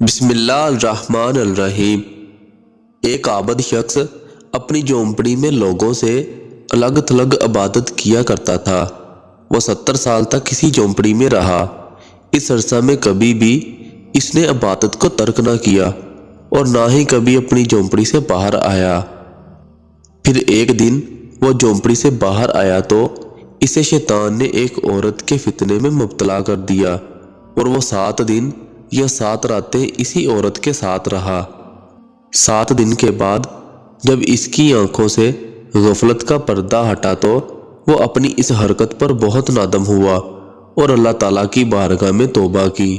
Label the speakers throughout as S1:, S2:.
S1: بسم اللہ الرحمن الرحیم۔ ایک عابد شخص اپنی جھونپڑی میں لوگوں سے الگ تھلگ عبادت کیا کرتا تھا۔ وہ 70 سال تک کسی جھونپڑی میں رہا۔ اس عرصہ میں کبھی بھی اس نے عبادت کو ترک نہ کیا اور نہ ہی کبھی اپنی جھونپڑی سے باہر آیا۔ پھر ایک دن وہ جھونپڑی سے باہر آیا تو اسے شیطان نے ایک عورت کے فتنے میں مبتلا کر دیا اور وہ 7 دن یا 7 راتیں اسی عورت کے ساتھ رہا۔ 7 دن کے بعد جب اس کی آنکھوں سے غفلت کا پردہ ہٹا تو وہ اپنی اس حرکت پر بہت نادم ہوا اور اللہ تعالیٰ کی بارگاہ میں توبہ کی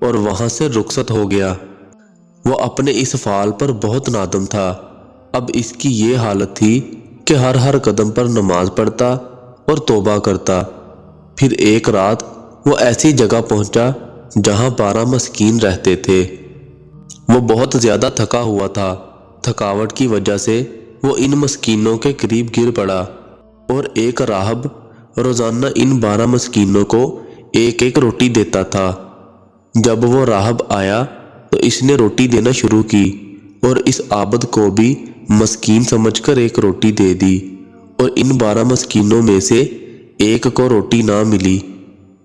S1: اور وہاں سے رخصت ہو گیا۔ وہ اپنے اس فعل پر بہت نادم تھا۔ اب اس کی یہ حالت تھی کہ ہر قدم پر نماز پڑھتا اور توبہ کرتا۔ پھر ایک رات وہ ایسی جگہ پہنچا جہاں 12 مسکین رہتے تھے۔ وہ بہت زیادہ تھکا ہوا تھا۔ تھکاوٹ کی وجہ سے وہ ان مسکینوں کے قریب گر پڑا اور ایک راہب روزانہ ان 12 مسکینوں کو ایک ایک روٹی دیتا تھا۔ جب وہ راہب آیا تو اس نے روٹی دینا شروع کی اور اس عابد کو بھی مسکین سمجھ کر ایک روٹی دے دی، اور ان 12 مسکینوں میں سے ایک کو روٹی نہ ملی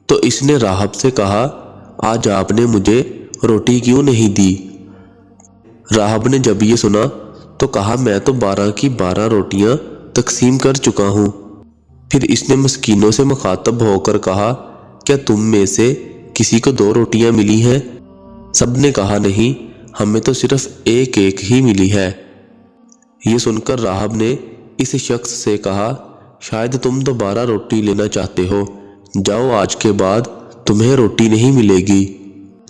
S1: تو اس نے راہب سے کہا، آج آپ نے مجھے روٹی کیوں نہیں دی؟ راہب نے جب یہ سنا تو کہا، میں تو 12 کی 12 روٹیاں تقسیم کر چکا ہوں۔ پھر اس نے مسکینوں سے مخاطب ہو کر کہا، کیا تم میں سے کسی کو 2 روٹیاں ملی ہیں؟ سب نے کہا، نہیں، ہمیں تو صرف ایک ہی ملی ہے۔ یہ سن کر راہب نے اس شخص سے کہا، شاید تم دوبارہ روٹی لینا چاہتے ہو، جاؤ، آج کے بعد تمہیں روٹی نہیں ملے گی۔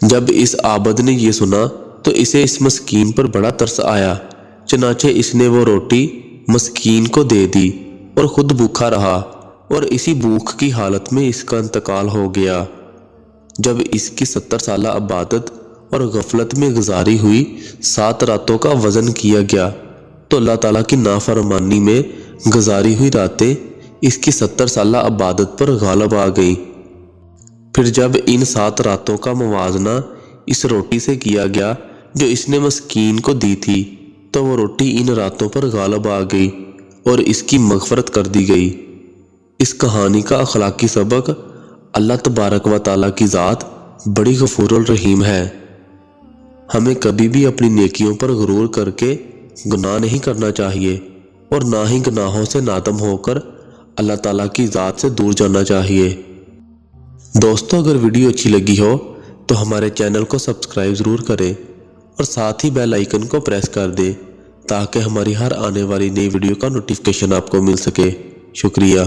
S1: جب اس عابد نے یہ سنا تو اسے اس مسکین پر بڑا ترس آیا، چنانچہ اس نے وہ روٹی مسکین کو دے دی اور خود بھوکا رہا، اور اسی بھوک کی حالت میں اس کا انتقال ہو گیا۔ جب اس کی 70 سالہ عبادت اور غفلت میں گزاری ہوئی 7 راتوں کا وزن کیا گیا تو اللہ تعالیٰ کی نافرمانی میں گزاری ہوئی راتیں اس کی 70 سالہ عبادت پر غالب آ گئیں۔ پھر جب ان 7 راتوں کا موازنہ اس روٹی سے کیا گیا جو اس نے مسکین کو دی تھی تو وہ روٹی ان راتوں پر غالب آ گئی اور اس کی مغفرت کر دی گئی۔ اس کہانی کا اخلاقی سبق، اللہ تبارک و تعالیٰ کی ذات بڑی غفور الرحیم ہے۔ ہمیں کبھی بھی اپنی نیکیوں پر غرور کر کے گناہ نہیں کرنا چاہیے اور نہ ہی گناہوں سے نادم ہو کر اللہ تعالیٰ کی ذات سے دور جانا چاہیے۔ دوستو، اگر ویڈیو اچھی لگی ہو تو ہمارے چینل کو سبسکرائب ضرور کریں اور ساتھ ہی بیل آئیکن کو پریس کر دیں تاکہ ہماری ہر آنے والی نئی ویڈیو کا نوٹیفیکیشن آپ کو مل سکے۔ شکریہ۔